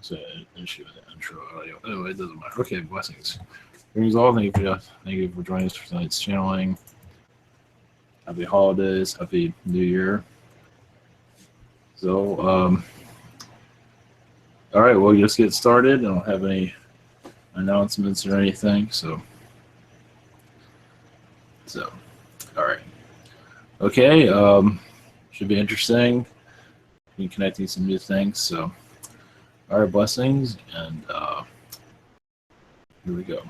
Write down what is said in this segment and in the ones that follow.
It's an issue with the intro audio. Oh, it doesn't matter. Okay, blessings. Greetings all. Thank you for joining us for tonight's channeling. Happy holidays. Happy New Year. So, all right, we'll just get started. I don't have any announcements or anything. So, all right. Okay, should be interesting. Be connecting some new things. So, all right, blessings, and here we go.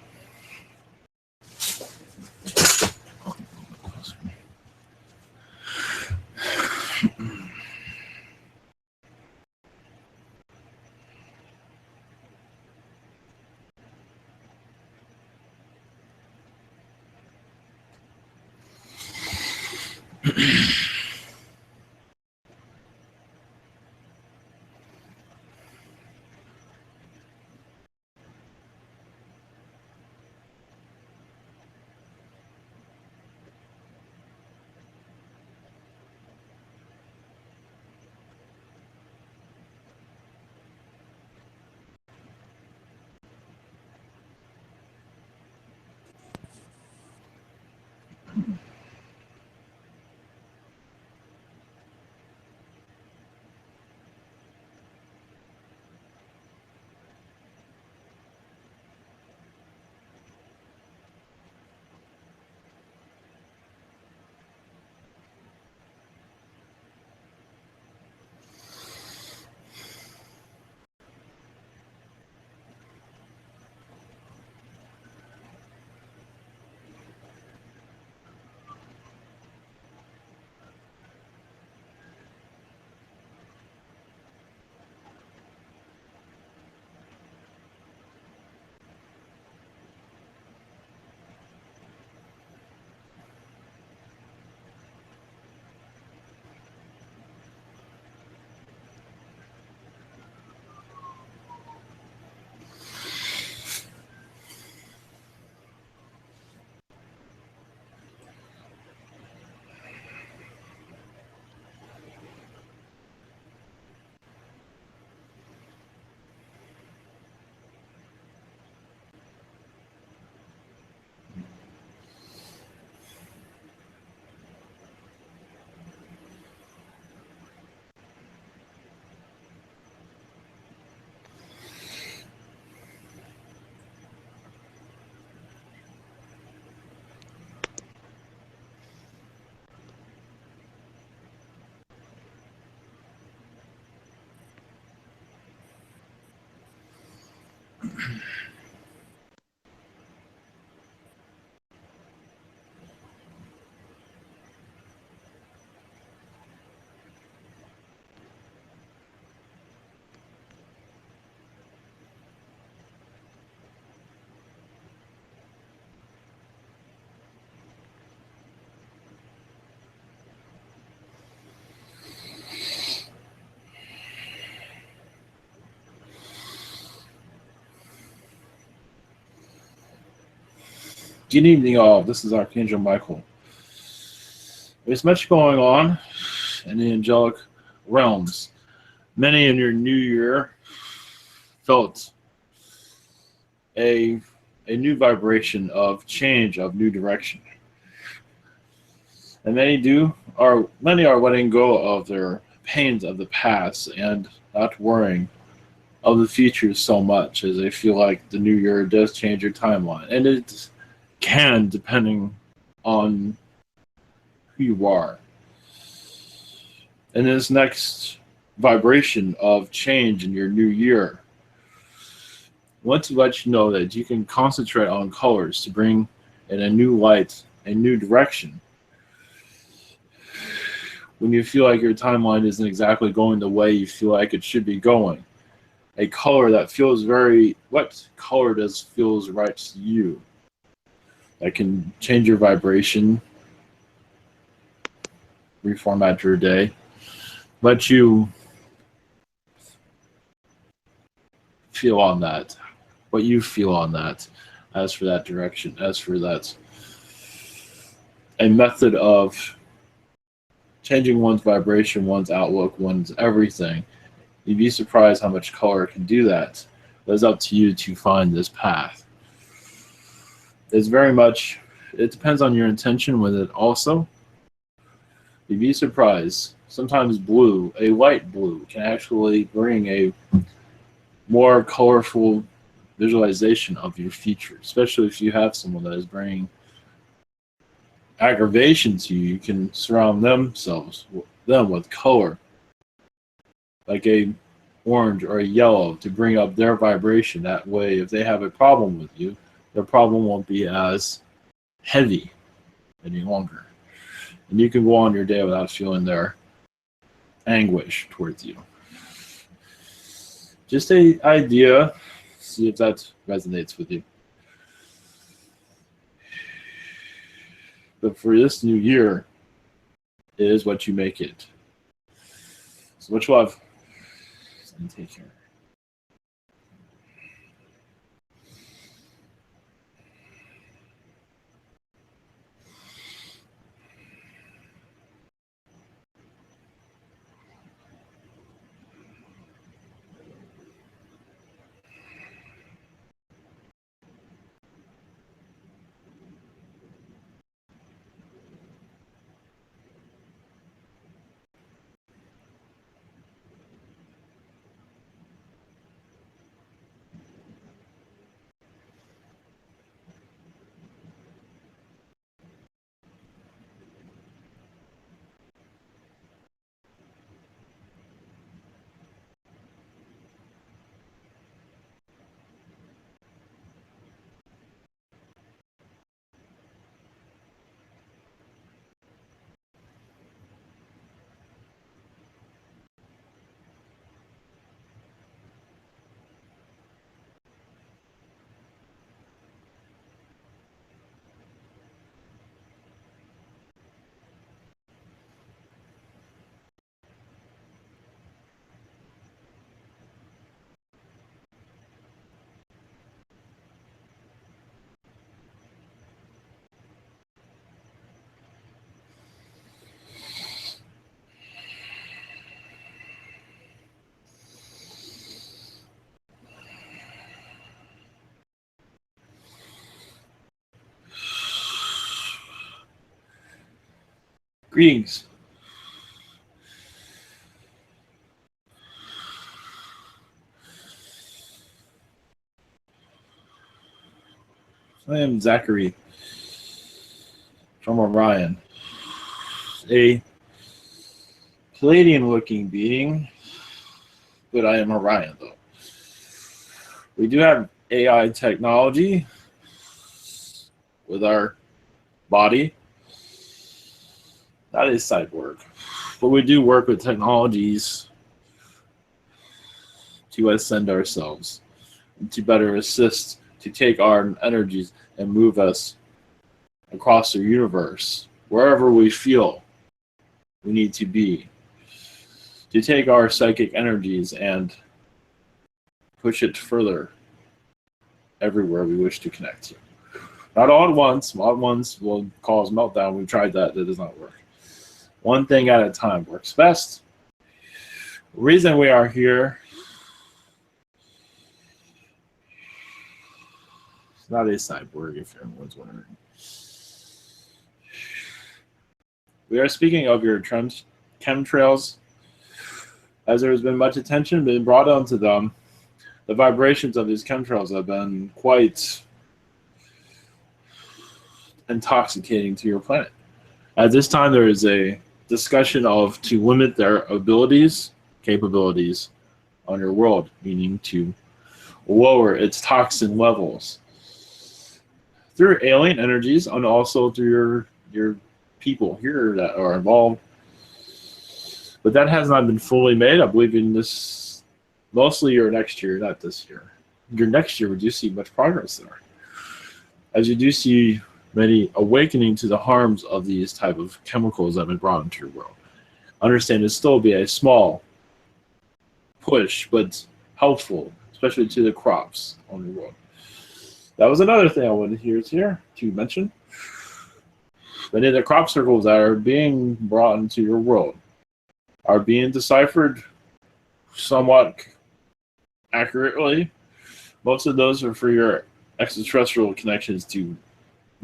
Good evening, all. This is Archangel Micheal. There's much going on in the angelic realms. Many in your new year felt a new vibration of change, of new direction. And many are letting go of their pains of the past and not worrying of the future so much, as they feel like the new year does change your timeline. And it can, depending on who you are. And this next vibration of change in your new year, I want to let you know that you can concentrate on colors to bring in a new light, a new direction. When you feel like your timeline isn't exactly going the way you feel like it should be going. A color that feels what color feels right to you? That can change your vibration, reformat your day, let you feel on that, what you feel on that, as for that direction, as for that, a method of changing one's vibration, one's outlook, one's everything You'd be surprised how much color can do that. But it's up to you to find this path. It's very much, it depends on your intention with it also. You'd be surprised. Sometimes blue, a light blue, can actually bring a more colorful visualization of your future, especially if you have someone that is bringing aggravation to you. You can surround them with color, like a orange or a yellow, to bring up their vibration. That way, if they have a problem with you, their problem won't be as heavy any longer. And you can go on your day without feeling their anguish towards you. Just an idea, see if that resonates with you. But for this new year, it is what you make it. So much love, and take care. Greetings. I am Zachary from Orion, a Palladian-looking being, but I am Orion, though. We do have AI technology with our body. That is cyborg. But we do work with technologies to ascend ourselves, to better assist, to take our energies and move us across the universe, wherever we feel we need to be, to take our psychic energies and push it further everywhere we wish to connect to. Not all at once. All at once will cause meltdown. We've tried that. That does not work. One thing at a time works best. The reason we are here is not a cyborg, if everyone's wondering. We are speaking of your chemtrails. As there has been much attention being brought onto them, the vibrations of these chemtrails have been quite intoxicating to your planet. At this time, there is a discussion of to limit their capabilities on your world, meaning to lower its toxin levels through alien energies and also through your people here that are involved. But that has not been fully made. I believe in this, mostly your next year, not this year. Your next year, we do see much progress there, as you do see many awakening to the harms of these type of chemicals that have been brought into your world. Understand it still be a small push, but helpful, especially to the crops on your world. That was another thing I wanted here to mention. Many of the crop circles that are being brought into your world are being deciphered somewhat accurately. Most of those are for your extraterrestrial connections to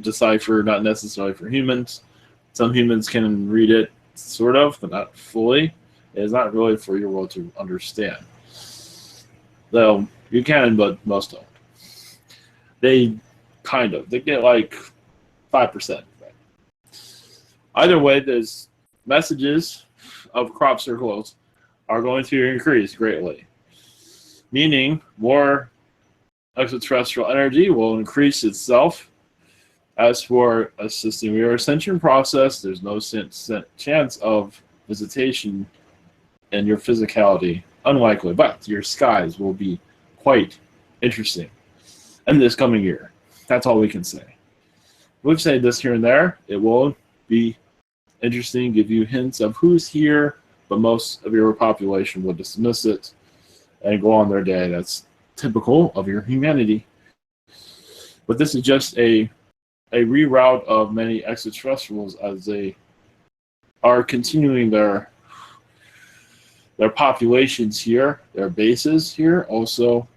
decipher, not necessarily for humans. Some humans can read it, sort of, but not fully. It is not really for your world to understand. Though you can, but most don't. They they get like 5%. Right? Either way, there's messages of crop circles are going to increase greatly, meaning more extraterrestrial energy will increase itself. As for assisting your ascension process, there's no chance of visitation in your physicality. Unlikely, but your skies will be quite interesting in this coming year. That's all we can say. We've said this here and there. It will be interesting, give you hints of who's here, but most of your population will dismiss it and go on their day. That's typical of your humanity. But this is just a reroute of many extraterrestrials as they are continuing their populations here, their bases here, also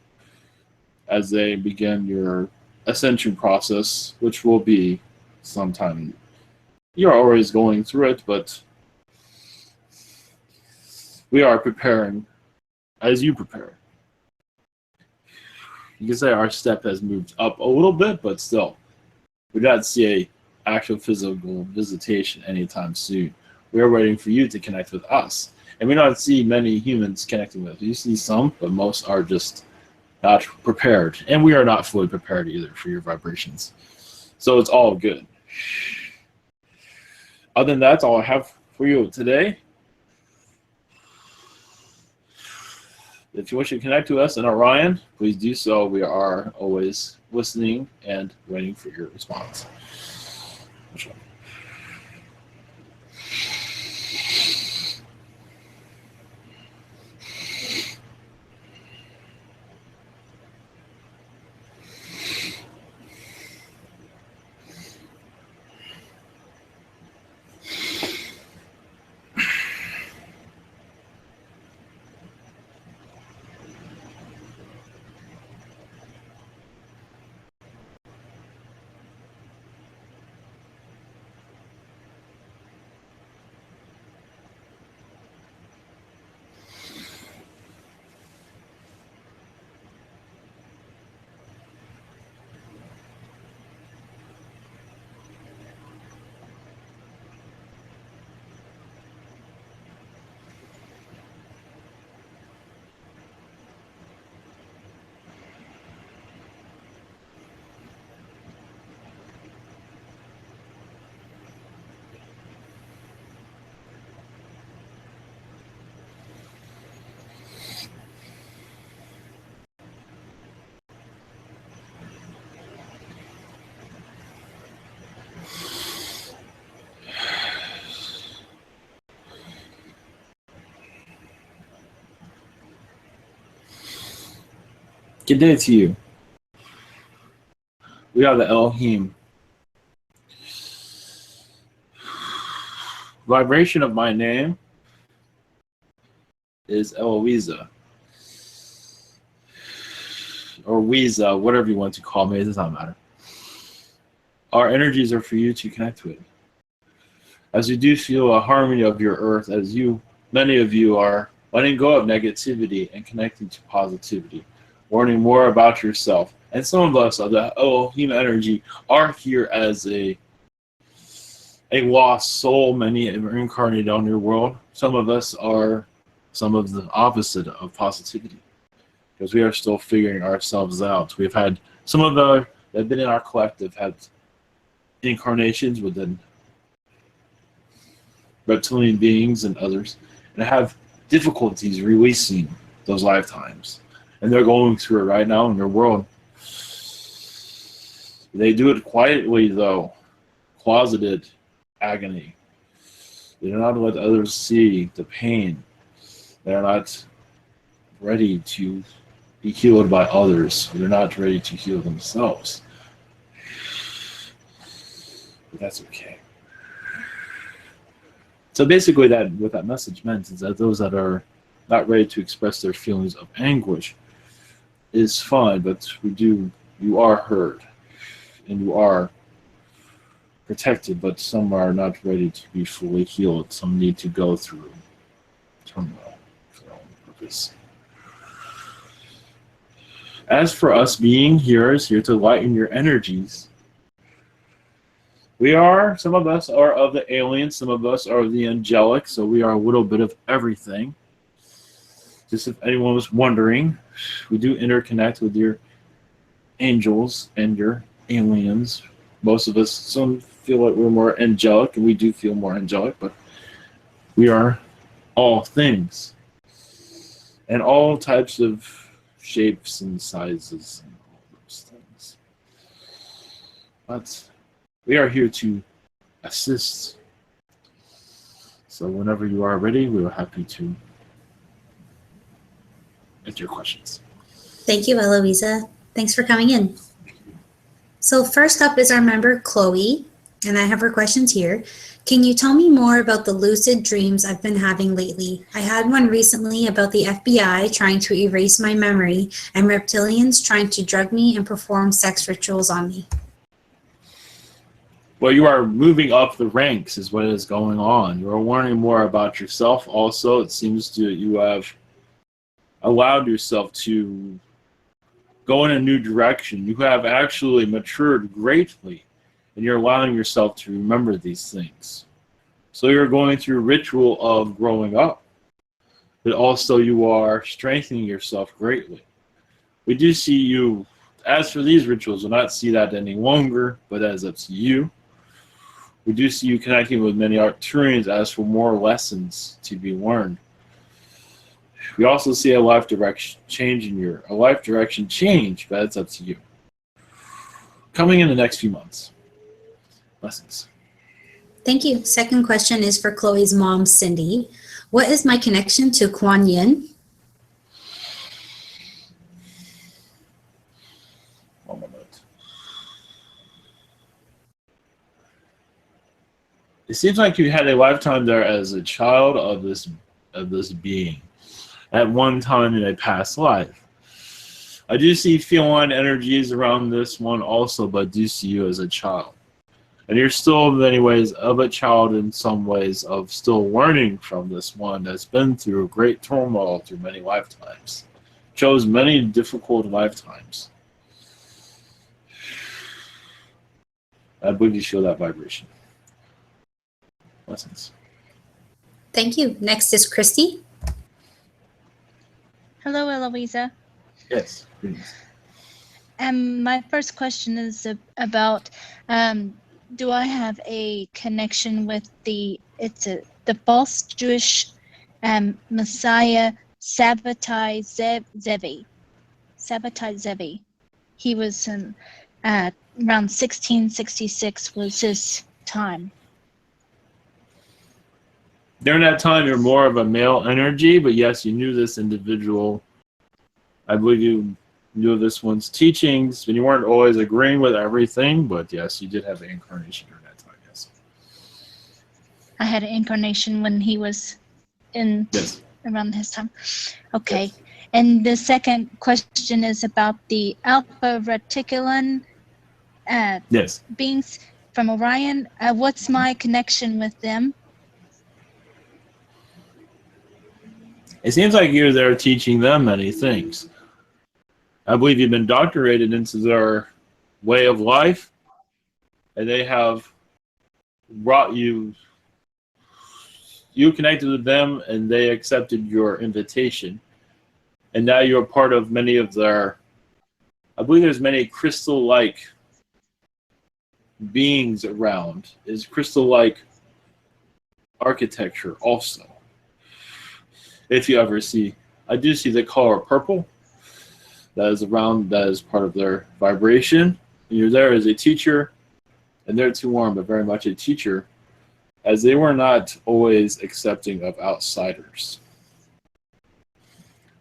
as they begin your ascension process, which will be sometime. You're always going through it, but we are preparing as you prepare. You can say our step has moved up a little bit, but still, we do not see a actual physical visitation anytime soon. We are waiting for you to connect with us. And we don't see many humans connecting with us. You see some, but most are just not prepared. And we are not fully prepared either for your vibrations. So it's all good. Other than that, that's all I have for you today. If you wish to connect to us in Orion, please do so. We are always listening and waiting for your response. Good day to you. We are the Elohim. Vibration of my name is Eloisa. Or Weeza, whatever you want to call me, it does not matter. Our energies are for you to connect with. As you do feel a harmony of your earth, as many of you are letting go of negativity and connecting to positivity, learning more about yourself. And some of us of the Elohim energy are here as a lost soul. Many are reincarnated on your world. Some of us are some of the opposite of positivity, because we are still figuring ourselves out. We've had some of that have been in our collective had incarnations within reptilian beings and others, and have difficulties releasing those lifetimes. And they're going through it right now in their world. They do it quietly, though. Closeted agony. They do not let others see the pain. They are not ready to be healed by others. They're not ready to heal themselves. But that's okay. So basically, what that message meant is that those that are not ready to express their feelings of anguish is fine, but you are heard and you are protected, but some are not ready to be fully healed. Some need to go through turmoil for their own purpose. As for us being here to lighten your energies. Some of us are of the alien, some of us are of the angelic, so we are a little bit of everything. Just if anyone was wondering, we do interconnect with your angels and your aliens. Most of us, some feel like we're more angelic, and we do feel more angelic, but we are all things. And all types of shapes and sizes and all those things. But we are here to assist. So whenever you are ready, we are happy to answer your questions. Thank you, Eloisa. Thanks for coming in. So first up is our member, Chloe, and I have her questions here. Can you tell me more about the lucid dreams I've been having lately? I had one recently about the FBI trying to erase my memory and reptilians trying to drug me and perform sex rituals on me. Well, you are moving up the ranks is what is going on. You are learning more about yourself also. It seems to you have allowed yourself to go in a new direction. You have actually matured greatly, and you're allowing yourself to remember these things. So you're going through a ritual of growing up, but also you are strengthening yourself greatly. We do see you, as for these rituals, we'll not see that any longer, but that is up to you. We do see you connecting with many Arcturians as for more lessons to be learned. We also see a life direction change, but it's up to you. Coming in the next few months. Blessings. Thank you. Second question is for Chloe's mom, Cindy. What is my connection to Kuan Yin? One moment. It seems like you had a lifetime there as a child of this being at one time in a past life. I do see feline energies around this one also, but I do see you as a child. And you're still in many ways of a child in some ways of still learning from this one that's been through great turmoil through many lifetimes. Chose many difficult lifetimes. I believe you feel that vibration. Blessings. Thank you. Next is Christy. Hello, Eloisa. Yes. Greetings. My first question is about do I have a connection with the false Jewish Messiah Sabbatai Zevi? Sabbatai Zevi. He was around 1666 was his time. During that time, you're more of a male energy, but yes, you knew this individual. I believe you knew this one's teachings, and you weren't always agreeing with everything, but yes, you did have the incarnation during that time, yes. I had an incarnation when he was in around his time. Okay. Yes. And the second question is about the Alpha Reticulum beings from Orion. What's my connection with them? It seems like you're there teaching them many things. I believe you've been indoctrinated into their way of life, and they have brought you connected with them, and they accepted your invitation. And now you're part of many of their, I believe there's many crystal-like beings around. Is crystal-like architecture also. If you ever see, I do see the color purple. That is around, that is part of their vibration. And you're there as a teacher, and they're too warm, but very much a teacher, as they were not always accepting of outsiders.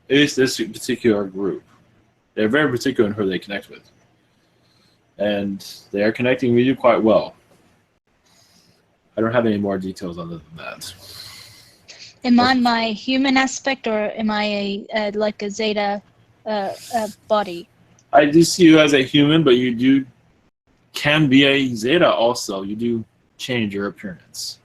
It is this particular group. They're very particular in who they connect with. And they are connecting with you quite well. I don't have any more details other than that. Am I my human aspect, or am I like a Zeta body? I do see you as a human, but you can be a Zeta also. You do change your appearance.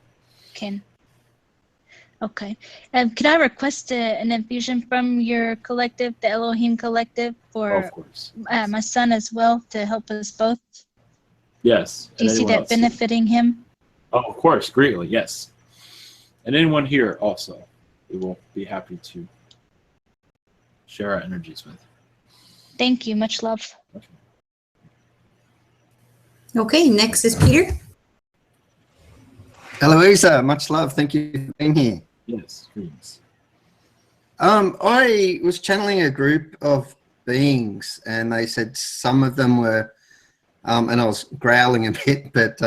Okay. Could I request an infusion from your collective, the Elohim collective, for Of course. my son as well, to help us both? Yes. Do you see that benefiting him? Oh, of course, greatly, yes. And anyone here also, we will be happy to share our energies with. Thank you. Much love. Okay, next is Peter. Eloisa, much love. Thank you for being here. Yes, greetings. I was channeling a group of beings, and they said some of them were, and I was growling a bit, but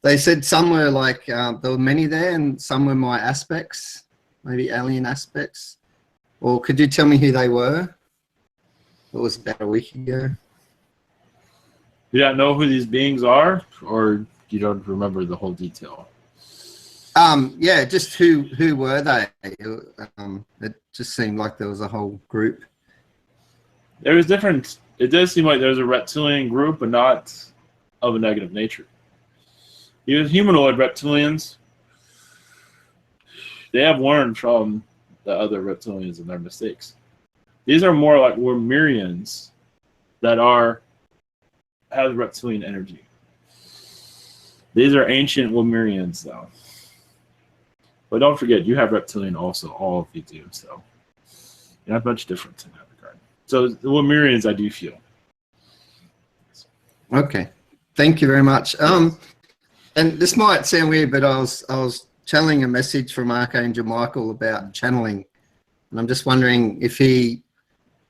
they said some were like, there were many there, and some were my aspects, maybe alien aspects. Or could you tell me who they were? It was about a week ago. You don't know who these beings are, or you don't remember the whole detail? Yeah, just who were they? It just seemed like there was a whole group. There was different. It does seem like there's a reptilian group, but not of a negative nature. These humanoid reptilians, they have learned from the other reptilians and their mistakes. These are more like Lemurians that have reptilian energy. These are ancient Lemurians, though. But don't forget, you have reptilian also. All of you do, so you're not much different in that regard. So the Lemurians, I do feel. Okay, thank you very much. And this might sound weird, but I was channeling a message from Archangel Micheal about channeling, and I'm just wondering if he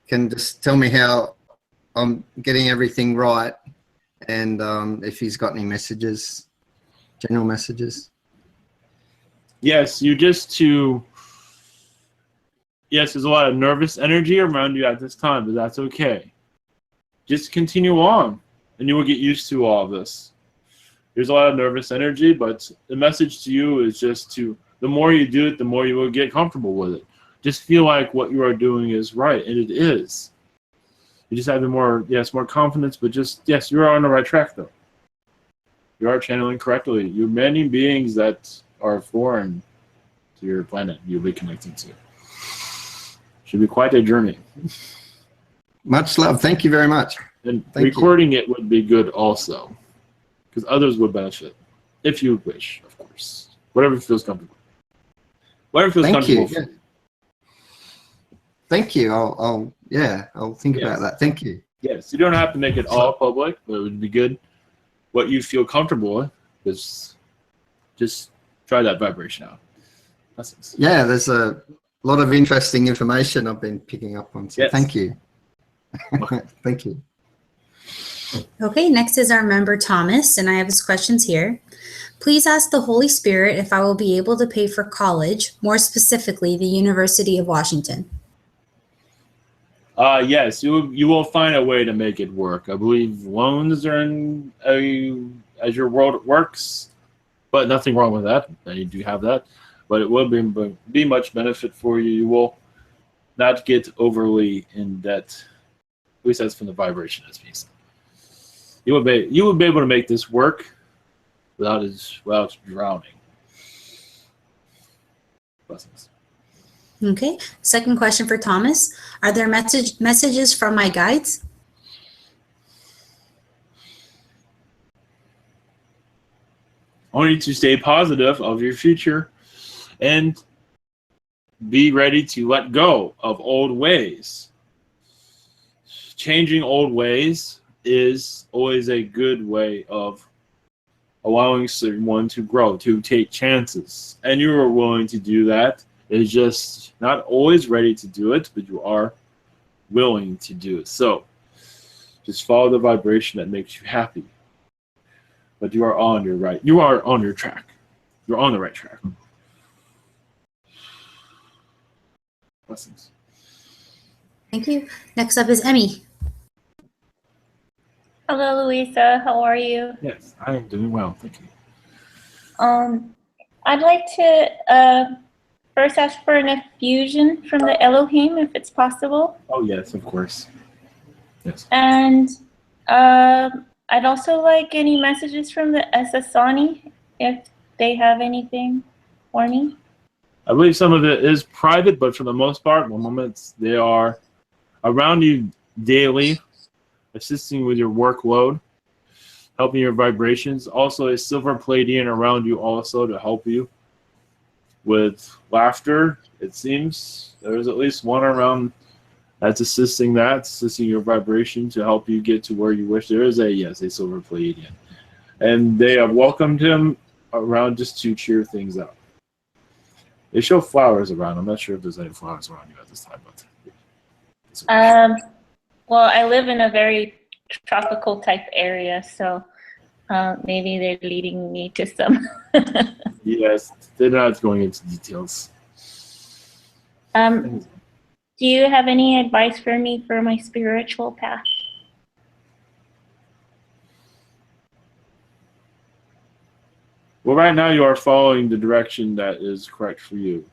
can just tell me how I'm getting everything right, and if he's got any messages, general messages. Yes, yes, there's a lot of nervous energy around you at this time, but that's okay. Just continue on, and you will get used to all of this. There's a lot of nervous energy, but the message to you is just the more you do it, the more you will get comfortable with it. Just feel like what you are doing is right, and it is. You just have more confidence, but yes, you're on the right track, though. You are channeling correctly. You're many beings that are foreign to your planet you'll be connecting to. Should be quite a journey. Much love. Thank you very much. And recording it would be good also, because others would benefit, if you wish, of course. Whatever feels comfortable. Whatever feels comfortable for you. Thank you. I'll think about that. Thank you. Yes, you don't have to make it all public, but it would be good. What you feel comfortable with is just try that vibration out. Yeah, there's a lot of interesting information I've been picking up on. So yes. Thank you. Thank you. Okay, next is our member Thomas, and I have his questions here. Please ask the Holy Spirit if I will be able to pay for college, more specifically the University of Washington. Yes, you will find a way to make it work. I believe loans are as your world works, but nothing wrong with that. You do have that, but it will be much benefit for you. You will not get overly in debt. At least that's from the vibration as being said. You would be able to make this work without drowning. Blessings. Okay. Second question for Thomas. Are there messages from my guides? Only to stay positive of your future and be ready to let go of old ways. Changing old ways is always a good way of allowing someone to grow, to take chances. And you are willing to do that. It's just not always ready to do it, but you are willing to do it. So just follow the vibration that makes you happy. But you are on your track. You're on the right track. Blessings. Thank you. Next up is Emmy. Hello, Louisa. How are you? Yes, I am doing well. Thank you. I'd like to first ask for an effusion from the Elohim, if it's possible. Oh, yes, of course. Yes. And I'd also like any messages from the Esasani, if they have anything for me. I believe some of it is private, but for the most part, the moments they are around you daily, assisting with your workload, helping your vibrations. Also, a silver Palladian around you also to help you with laughter. It seems there's at least one around that's assisting your vibration to help you get to where you wish. There is a silver Palladian. And they have welcomed him around just to cheer things up. They show flowers around. I'm not sure if there's any flowers around you at this time, but well, I live in a very tropical type area, so maybe they're leading me to some. yes, they're not going into details. Do you have any advice for me for my spiritual path? Well, right now you are following the direction that is correct for you.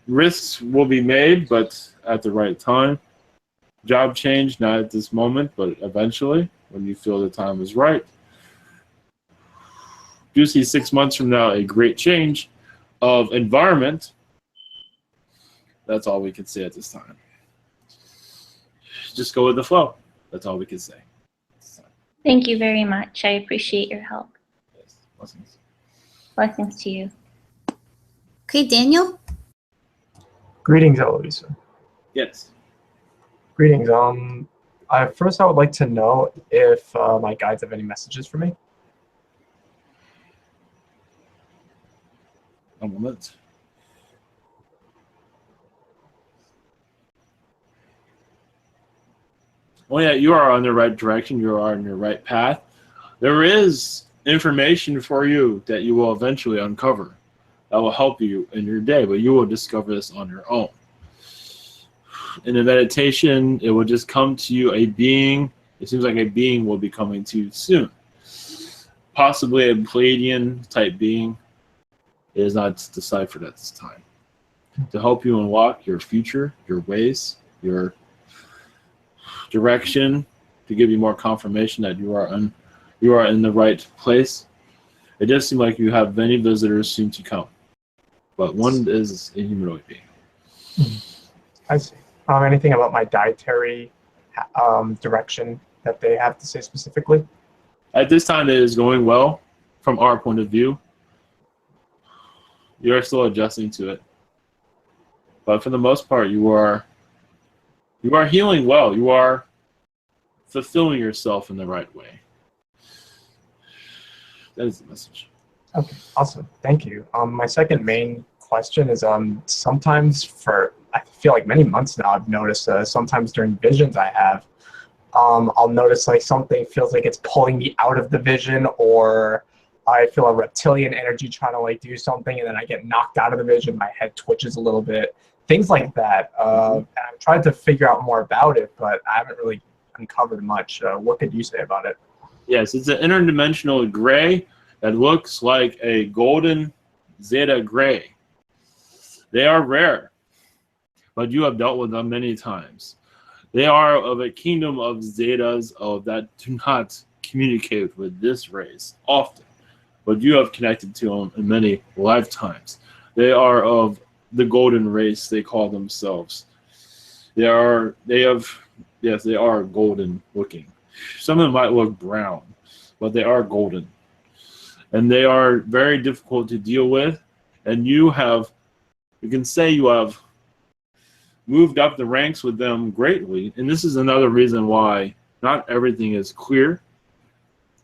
Risks will be made, but at the right time. Job change, not at this moment, but eventually, when you feel the time is right. Do see 6 months from now a great change of environment. That's all we can say at this time. Just go with the flow. That's all we can say. Thank you very much. I appreciate your help. Yes. Blessings. Blessings to you. Okay, Daniel? Greetings, Eloisa. Yes. Greetings. First, I would like to know if my guides have any messages for me. A moment. Well, yeah, you are on the right direction. You are on your right path. There is information for you that you will eventually uncover that will help you in your day, but you will discover this on your own. In a meditation, it will just come to you a being. It seems like a being will be coming to you soon. Possibly a Palladian type being. It is not deciphered at this time. To help you unlock your future, your ways, your direction, to give you more confirmation that you are in the right place. It does seem like you have many visitors soon to come, but one is a humanoid being. I see. Anything about my dietary direction that they have to say specifically? At this time, it is going well from our point of view. You are still adjusting to it, but for the most part, you are healing well. You are fulfilling yourself in the right way. That is the message. Okay, awesome. Thank you. My second main question is sometimes I feel like many months now I've noticed sometimes during visions I have, I'll notice like something feels like it's pulling me out of the vision, or I feel a reptilian energy trying to like do something, and then I get knocked out of the vision. My head twitches a little bit, things like that. And I've tried to figure out more about it, but I haven't really uncovered much. What could you say about it? Yes, it's an interdimensional gray that looks like a golden zeta gray. They are rare, but you have dealt with them many times. They are of a kingdom of zetas that do not communicate with this race often, but you have connected to them in many lifetimes. They are of the golden race, they call themselves. They are golden looking. Some of them might look brown, but they are golden. And they are very difficult to deal with. And you can say you have moved up the ranks with them greatly. And this is another reason why not everything is clear.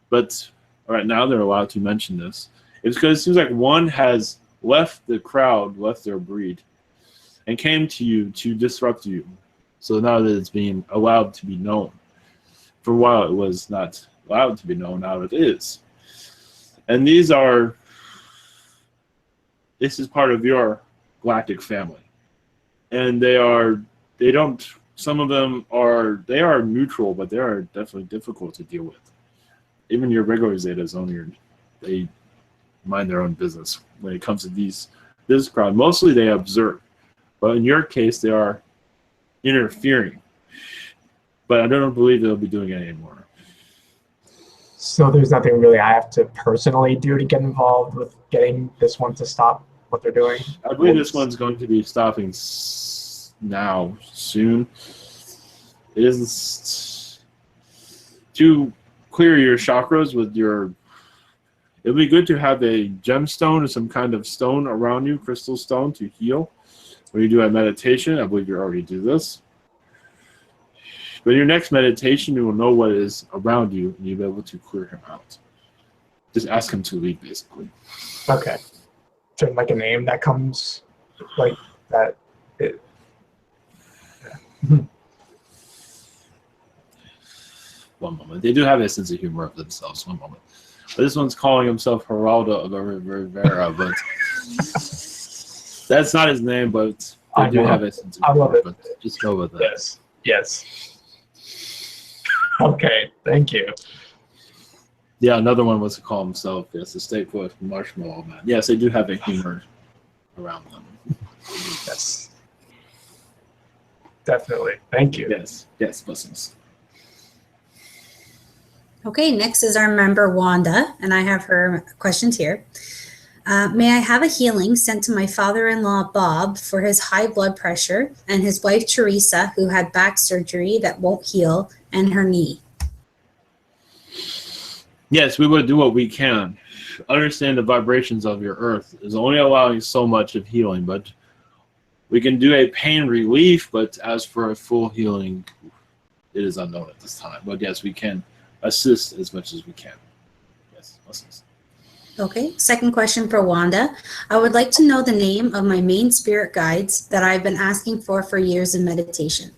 But right now they're allowed to mention this. It's because it seems like one has left the crowd, left their breed, and came to you to disrupt you. So now that it's being allowed to be known. For a while it was not allowed to be known, now it is. And this is part of your galactic family. And some of them are neutral, but they are definitely difficult to deal with. Even your regular zetas mind their own business when it comes to this crowd. Mostly they observe, but in your case, they are interfering. But I don't believe they'll be doing it anymore. So there's nothing really I have to personally do to get involved with getting this one to stop what they're doing? I believe this one's going to be stopping now, soon. It is to clear your chakras with your... It would be good to have a gemstone or some kind of stone around you, crystal stone, to heal. When you do a meditation, I believe you already do this. But in your next meditation, you will know what is around you, and you'll be able to clear him out. Just ask him to leave, basically. Okay. So like a name that comes like that. One moment. They do have a sense of humor of themselves. One moment. But this one's calling himself Geraldo of Rivera, but that's not his name, but they do have a sense of humor. But just go with that. Yes. Yes. Okay. Thank you. Yeah, another one was to call himself, yes, the State Forest Marshmallow Man. Yes, they do have a humor around them. Yes. Definitely. Thank you. Yes. Yes, blessings. Okay, next is our member Wanda, and I have her questions here. May I have a healing sent to my father-in-law Bob for his high blood pressure and his wife Teresa, who had back surgery that won't heal, and her knee? Yes, we will do what we can. Understand the vibrations of your earth is only allowing so much of healing, but we can do a pain relief, but as for a full healing, it is unknown at this time. But yes, we can assist as much as we can. Yes, blessings. Okay, second question for Wanda. I would like to know the name of my main spirit guides that I've been asking for years in meditation.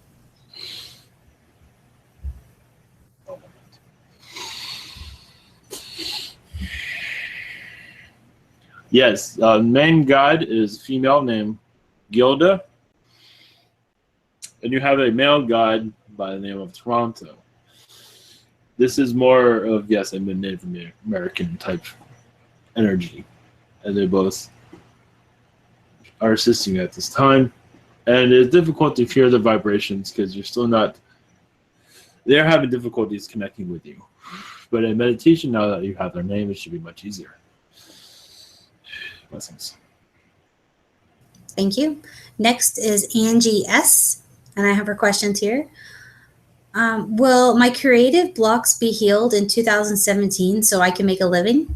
Yes, main guide is female named Gilda, and you have a male guide by the name of Toronto. This is more of, yes, a Native American type energy, and they both are assisting at this time. And it's difficult to hear the vibrations because you're still not... They're having difficulties connecting with you. But in meditation, now that you have their name, it should be much easier. Blessings. Thank you. Next is Angie S., and I have her questions here. Will my creative blocks be healed in 2017 so I can make a living?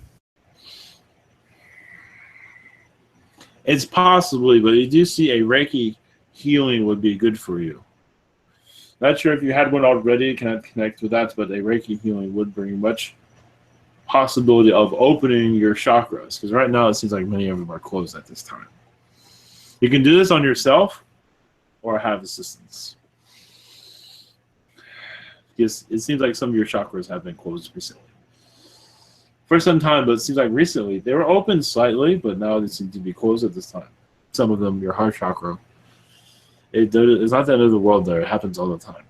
It's possibly, but you do see a Reiki healing would be good for you. Not sure if you had one already, cannot connect with that, but a Reiki healing would bring much possibility of opening your chakras, because right now it seems like many of them are closed at this time. You can do this on yourself or have assistance. Because it seems like some of your chakras have been closed recently. For some time, but it seems like recently they were open slightly, but now they seem to be closed at this time. Some of them, your heart chakra. It's not the end of the world there. It happens all the time.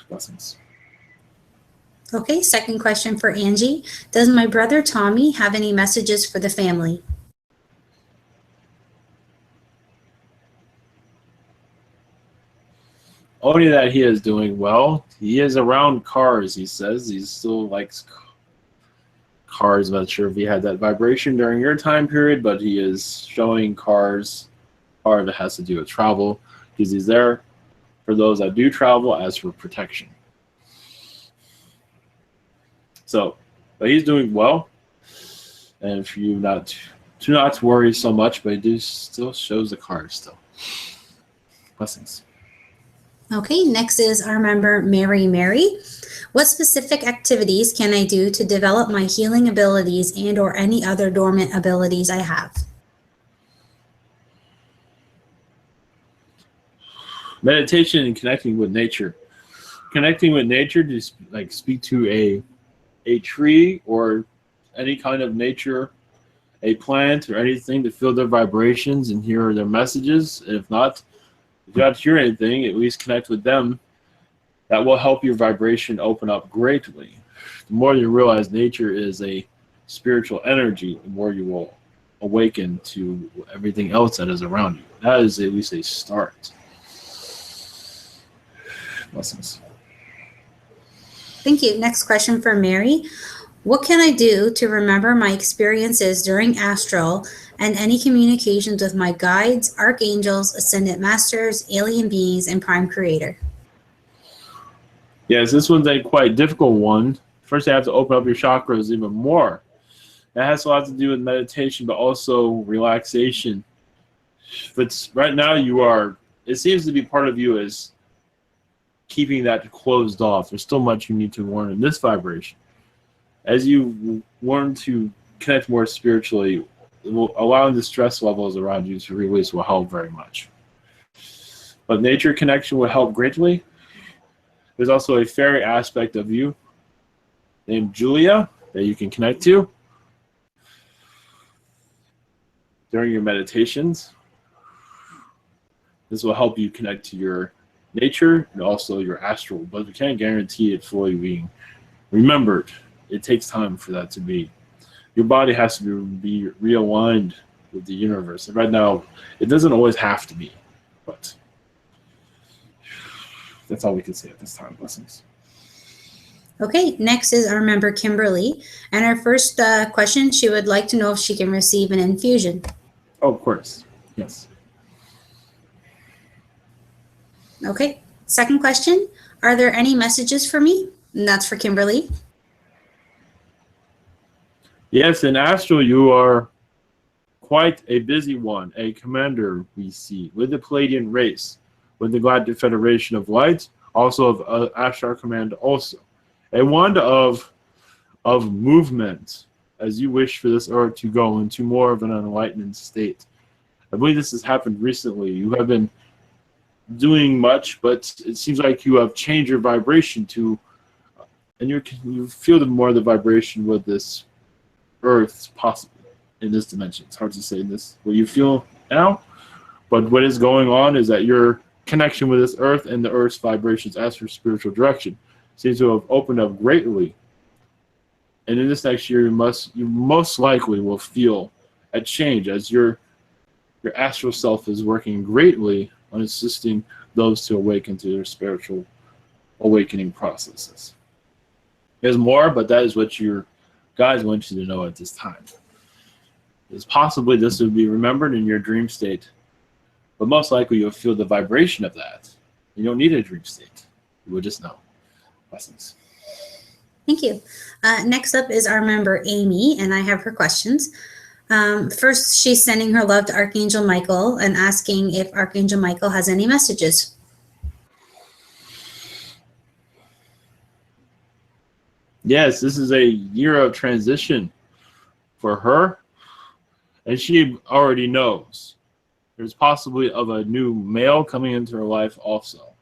Blessings. Okay, second question for Angie. Does my brother Tommy have any messages for the family? Only that he is doing well. He is around cars, he says. He still likes cars. I'm not sure if he had that vibration during your time period, but he is showing cars. Part of it has to do with travel, because he's there for those that do travel as for protection. So, but he's doing well, and for you not to worry so much, but he still shows the cars still. Blessings. Okay, next is our member Mary. What specific activities can I do to develop my healing abilities and or any other dormant abilities I have? Meditation and connecting with nature. Connecting with nature, just like speak to a tree or any kind of nature, a plant or anything, to feel their vibrations and hear their messages. And if not, if you don't hear anything, at least connect with them. That will help your vibration open up greatly. The more you realize nature is a spiritual energy, the more you will awaken to everything else that is around you. That is at least a start. Blessings. Thank you. Next question for Mary. What can I do to remember my experiences during astral and any communications with my guides, archangels, ascended masters, alien beings, and prime creator? Yes, this one's a quite difficult one. First, you have to open up your chakras even more. That has a lot to do with meditation, but also relaxation. But right now, it seems to be part of you is keeping that closed off. There's still much you need to learn in this vibration. As you learn to connect more spiritually, allowing the stress levels around you to release will help very much. But nature connection will help greatly. There's also a fairy aspect of you named Julia that you can connect to during your meditations. This will help you connect to your nature and also your astral, but we can't guarantee it fully being remembered. It takes time for that to be. Your body has to be realigned with the universe. And right now, it doesn't always have to be, but that's all we can say at this time. Blessings. Okay, next is our member Kimberly. And our first question, she would like to know if she can receive an infusion. Oh, of course. Yes. Okay, second question, are there any messages for me? And that's for Kimberly. Yes, in astral, you are quite a busy one, a commander we see, with the Palladian race, with the Galactic Federation of Light, also of Ashtar Command also. A wand of movement, as you wish for this earth to go into more of an enlightened state. I believe this has happened recently. You have been doing much, but it seems like you have changed your vibration to, and you feel more of the vibration with this earth possible in this dimension. It's hard to say this what you feel now, but what is going on is that your connection with this earth and the earth's vibrations as for spiritual direction seems to have opened up greatly. And in this next year, you most likely will feel a change as your astral self is working greatly on assisting those to awaken to their spiritual awakening processes. There's more, but that is what your guides want you to know at this time. It's possibly this would be remembered in your dream state, but most likely you'll feel the vibration of that. You don't need a dream state. You will just know. Blessings. Thank you. Next up is our member Amy, and I have her questions. First, she's sending her love to Archangel Michael and asking if Archangel Michael has any messages. Yes, this is a year of transition for her, and she already knows. There's possibly of a new male coming into her life also.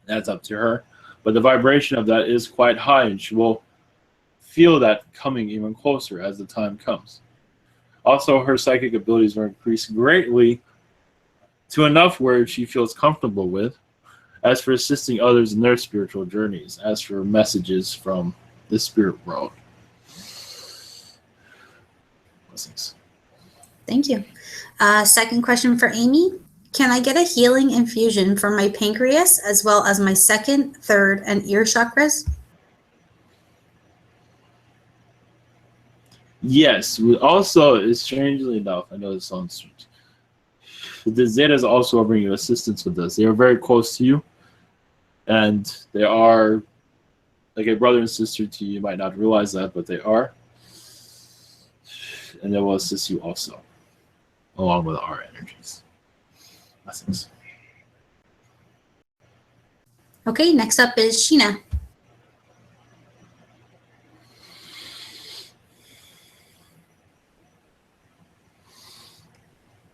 That's up to her, but the vibration of that is quite high, and she will feel that coming even closer as the time comes. Also, her psychic abilities will increase greatly to enough where she feels comfortable with, as for assisting others in their spiritual journeys, as for messages from the spirit world. Blessings. Thank you. Second question for Amy. Can I get a healing infusion for my pancreas as well as my second, third, and ear chakras? Yes. Also, strangely enough, I know this sounds strange, the Zetas also bring you assistance with this. They are very close to you, and they are like a brother and sister to you. You might not realize that, but they are. And they will assist you also, along with our energies. Blessings. Okay, next up is Sheena.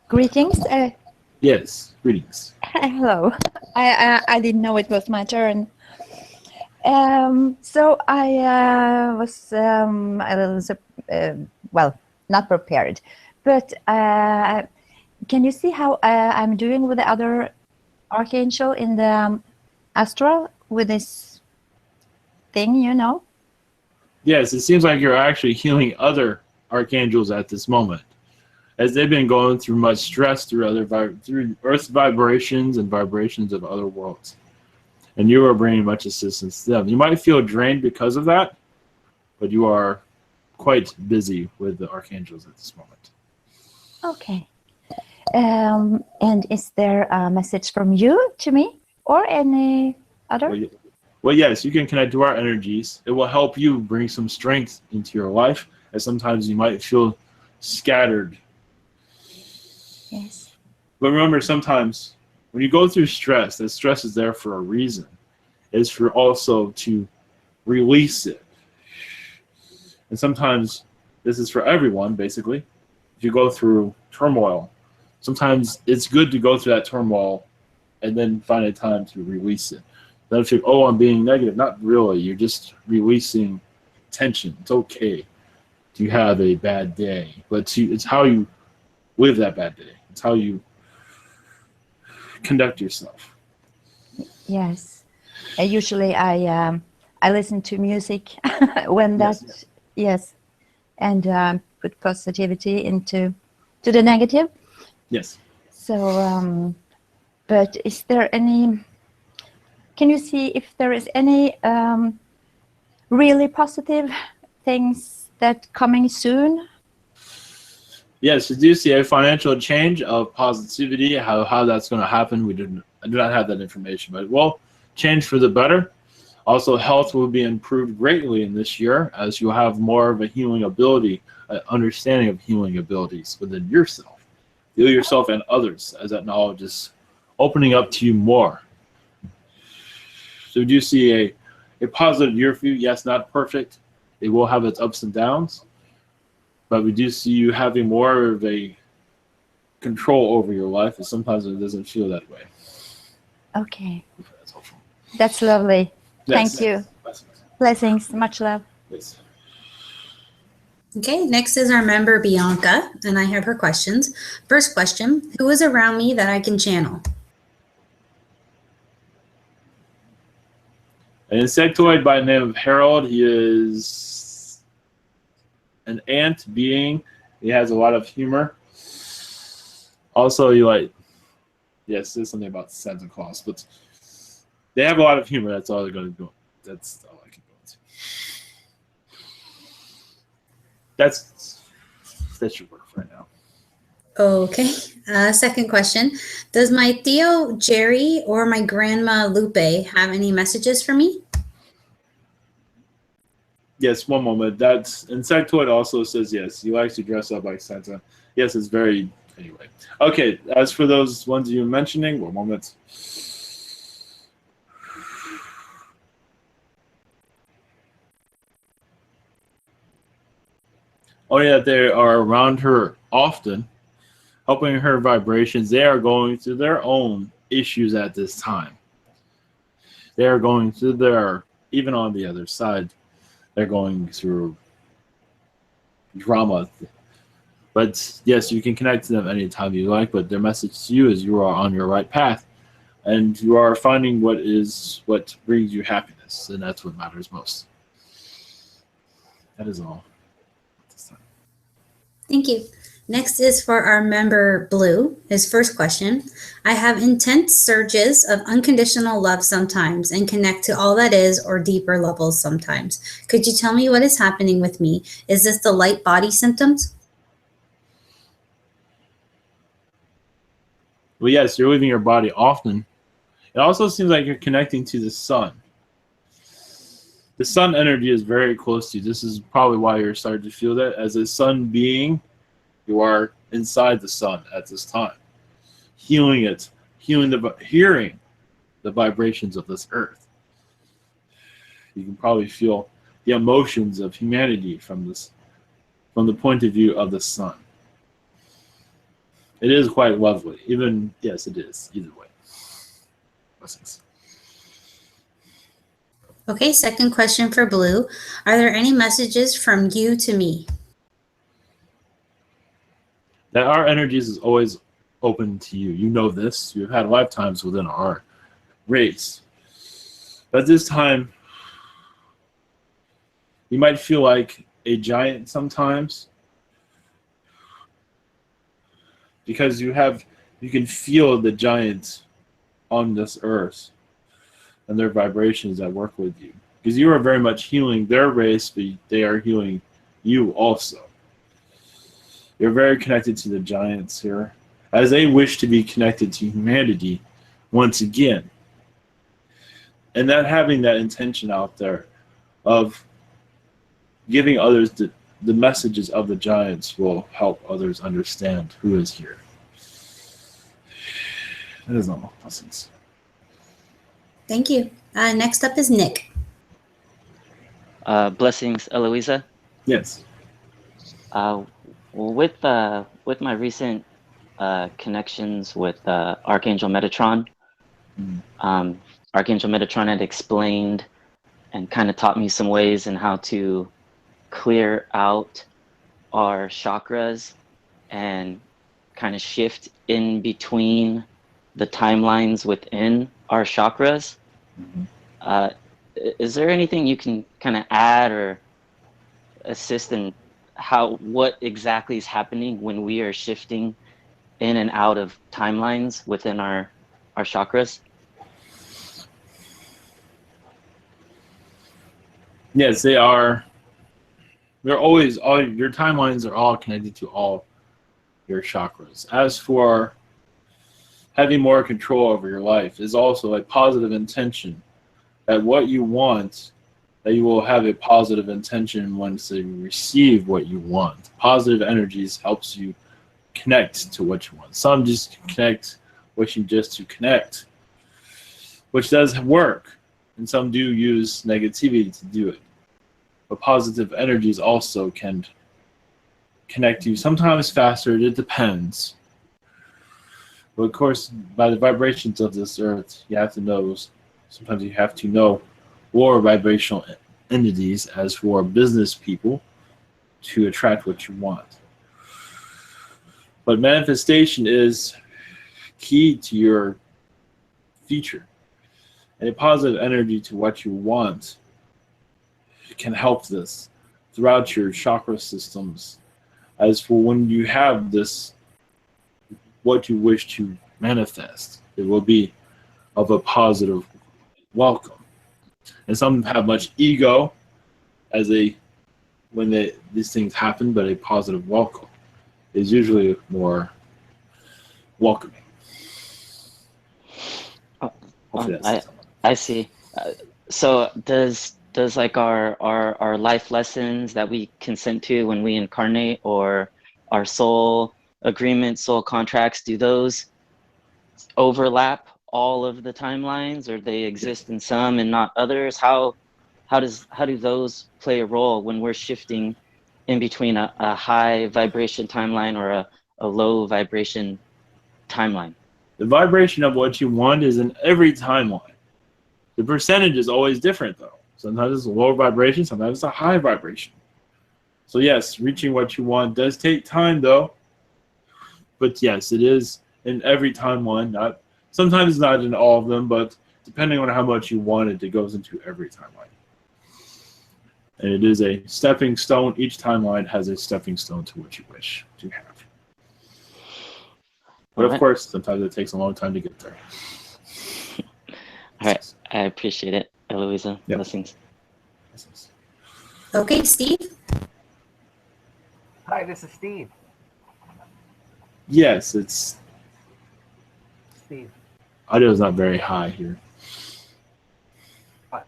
Greetings. Yes, greetings. Hello. I didn't know it was my turn. So I was a little, well, not prepared. But can you see how I'm doing with the other Archangel in the astral with this thing, you know? Yes, it seems like you're actually healing other archangels at this moment, as they've been going through much stress through through Earth's vibrations and vibrations of other worlds, and you are bringing much assistance to them. You might feel drained because of that, but you are quite busy with the archangels at this moment. Okay. And is there a message from you to me or any other? Well, yes, you can connect to our energies. It will help you bring some strength into your life, as sometimes you might feel scattered. Yes. But remember, sometimes when you go through stress, that stress is there for a reason. It's for also to release it. And sometimes this is for everyone, basically. If you go through turmoil, sometimes it's good to go through that turmoil and then find a time to release it. Don't feel, oh, I'm being negative. Not really. You're just releasing tension. It's okay to have a bad day, but it's how you live that bad day. It's how you conduct yourself. Yes. Usually I listen to music when that, yes, and put positivity into the negative. Yes. So, but is there any, can you see if there is any really positive things that coming soon? Yes, we do see a financial change of positivity. How that's going to happen, I do not have that information, but it will change for the better. Also, health will be improved greatly in this year, as you'll have more of a healing ability, understanding of healing abilities within yourself, yourself and others, as that knowledge is opening up to you more. So we do see a positive year for you. Yes, not perfect. It will have its ups and downs. But we do see you having more of a control over your life, and sometimes it doesn't feel that way. Okay. That's lovely. Yes. Thank you. Blessings. Much love. Yes. Okay, next is our member Bianca, and I have her questions. First question, who is around me that I can channel? An insectoid by the name of Harold. He is an ant being. He has a lot of humor. Also, yes, there's something about Santa Claus, but they have a lot of humor. That's all they're going to do. That's all I can go into. That should work for right now. Okay, second question. Does my Theo Jerry or my grandma Lupe have any messages for me? Yes, one moment. That's insectoid also says yes. He likes to dress up like Santa. Yes, it's very anyway. Okay, as for those ones you were mentioning, one moment. Oh yeah, they are around her often, helping her vibrations. They are going through their own issues at this time. They are going through even on the other side, they're going through drama. But yes, you can connect to them anytime you like, but their message to you is you are on your right path, and you are finding what brings you happiness, and that's what matters most. That is all. Thank you. Next is for our member Blue. His first question, I have intense surges of unconditional love sometimes and connect to all that is or deeper levels sometimes. Could you tell me what is happening with me? Is this the light body symptoms? Well, yes, you're leaving your body often. It also seems like you're connecting to the sun. The sun energy is very close to you. This is probably why you're starting to feel that. As a sun being, you are inside the sun at this time, healing it, hearing the vibrations of this earth. You can probably feel the emotions of humanity from the point of view of the sun. It is quite lovely. Yes, it is. Either way. Blessings. Okay, second question for Blue. Are there any messages from you to me? That our energies is always open to you. You know this. You've had lifetimes within our race. But this time, You might feel like a giant sometimes because you can feel the giants on this earth and their vibrations that work with you. Because you are very much healing their race, but they are healing you also. You're very connected to the giants here, as they wish to be connected to humanity once again. And that having that intention out there of giving others the messages of the giants will help others understand who is here. That is all. Blessings. Thank you. Next up is Nick. Blessings, Eloisa. Yes. Well, with my recent connections with Archangel Metatron, Archangel Metatron had explained and kind of taught me some ways in how to clear out our chakras and kind of shift in between the timelines within our chakras. Is there anything you can kind of add or assist in what exactly is happening when we are shifting in and out of timelines within our chakras? Yes, they are. They're always, all your timelines are all connected to all your chakras. As for having more control over your life is also a positive intention that what you want, that you will have a positive intention once you receive what you want. Positive energies helps you connect to what you want. Some just connect wishing just to connect, which does work, and some do use negativity to do it. But positive energies also can connect you, sometimes faster, it depends. But of course, by the vibrations of this earth, you have to know, sometimes you have to know lower vibrational entities as for business people to attract what you want. But manifestation is key to your future. And a positive energy to what you want can help this throughout your chakra systems. As for when you have this, what you wish to manifest, it will be of a positive welcome. And some have much ego as when these things happen, but a positive welcome is usually more welcoming. I see. So does like our life lessons that we consent to when we incarnate, or our soul agreements, soul contracts, do those overlap all of the timelines, or they exist in some and not others? How do those play a role when we're shifting in between a high vibration timeline or a low vibration timeline? The vibration of what you want is in every timeline. The percentage is always different though. Sometimes it's a lower vibration, sometimes it's a high vibration. So yes, reaching what you want does take time though. But yes, it is in every timeline. Sometimes not in all of them, but depending on how much you want it goes into every timeline. And it is a stepping stone. Each timeline has a stepping stone to what you wish to have. But of course, sometimes it takes a long time to get there. All right. I appreciate it, Eloisa. Yep. Blessings. Okay, Steve. Hi, this is Steve. Yes, it's Steve. Audio is not very high here.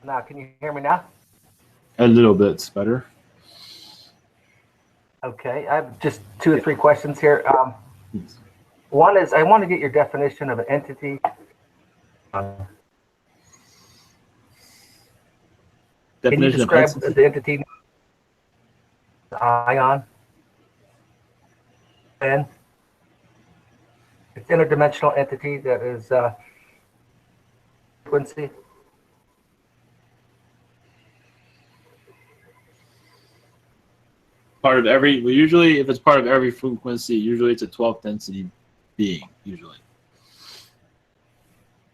Now, can you hear me now? A little bit's better. Okay, I have just 2 or 3 questions here. One is, I want to get your definition of an entity. Can you describe the entity? Ion. And it's interdimensional entity that is frequency. Part of every, well, usually if it's part of every frequency, usually it's a 12th density being, usually.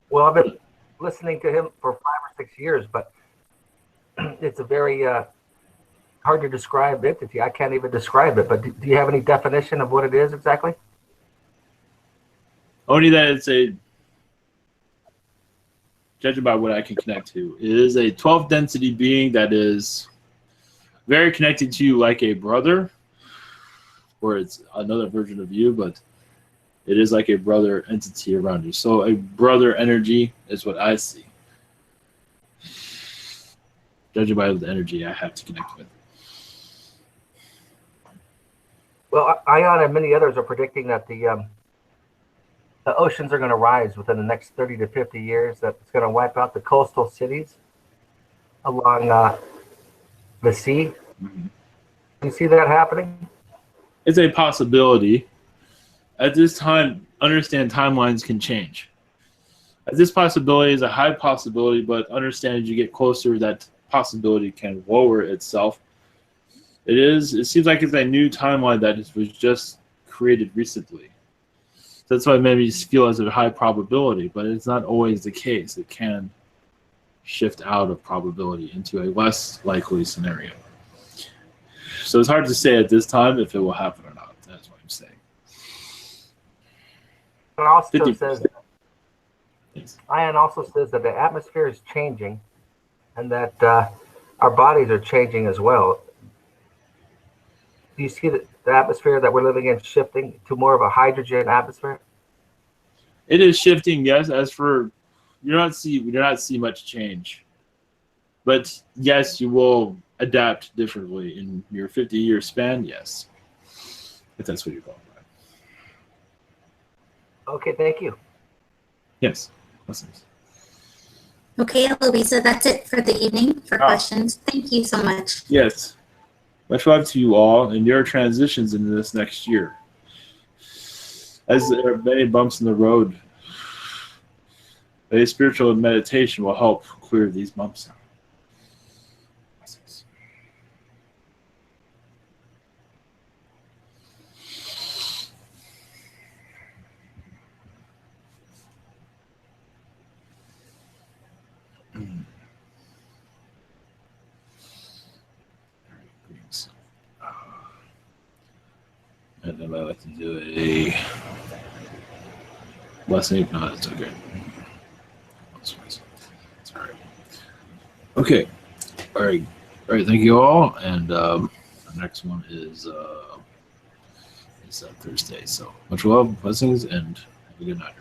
Well, I've been listening to him for 5 or 6 years, but it's a very hard to describe entity. I can't even describe it, but do you have any definition of what it is exactly? Only that it's a, judging by what I can connect to, it is a 12th density being that is very connected to you like a brother, or it's another version of you, but it is like a brother entity around you. So a brother energy is what I see, judging by the energy I have to connect with. Well, Ion and many others are predicting that the oceans are going to rise within the next 30 to 50 years, that it's going to wipe out the coastal cities along the sea. Mm-hmm. Do you see that happening? It's a possibility. At this time, understand timelines can change. This possibility is a high possibility, but understand as you get closer, that possibility can lower itself. It seems like it's a new timeline that was just created recently. That's why it made me feel as a high probability, but it's not always the case. It can shift out of probability into a less likely scenario. So it's hard to say at this time if it will happen or not. That's what I'm saying. It also 50%. says, Yes. Ion also says that the atmosphere is changing and that our bodies are changing as well. Do you see the atmosphere that we're living in shifting to more of a hydrogen atmosphere? It is shifting, yes. As for we do not see much change, but yes, you will adapt differently in your 50-year span. Yes, if that's what you're going by. Okay, thank you. Yes, blessings. Okay, Eloisa, that's it for the evening for questions. Thank you so much. Yes. Much love to you all and your transitions into this next year. As there are many bumps in the road, a spiritual meditation will help clear these bumps out. And then I like to do a blessing. No, that's okay. It's all right. Okay. All right. All right. Thank you all. And the next one is Thursday. So much love, blessings, and have a good night.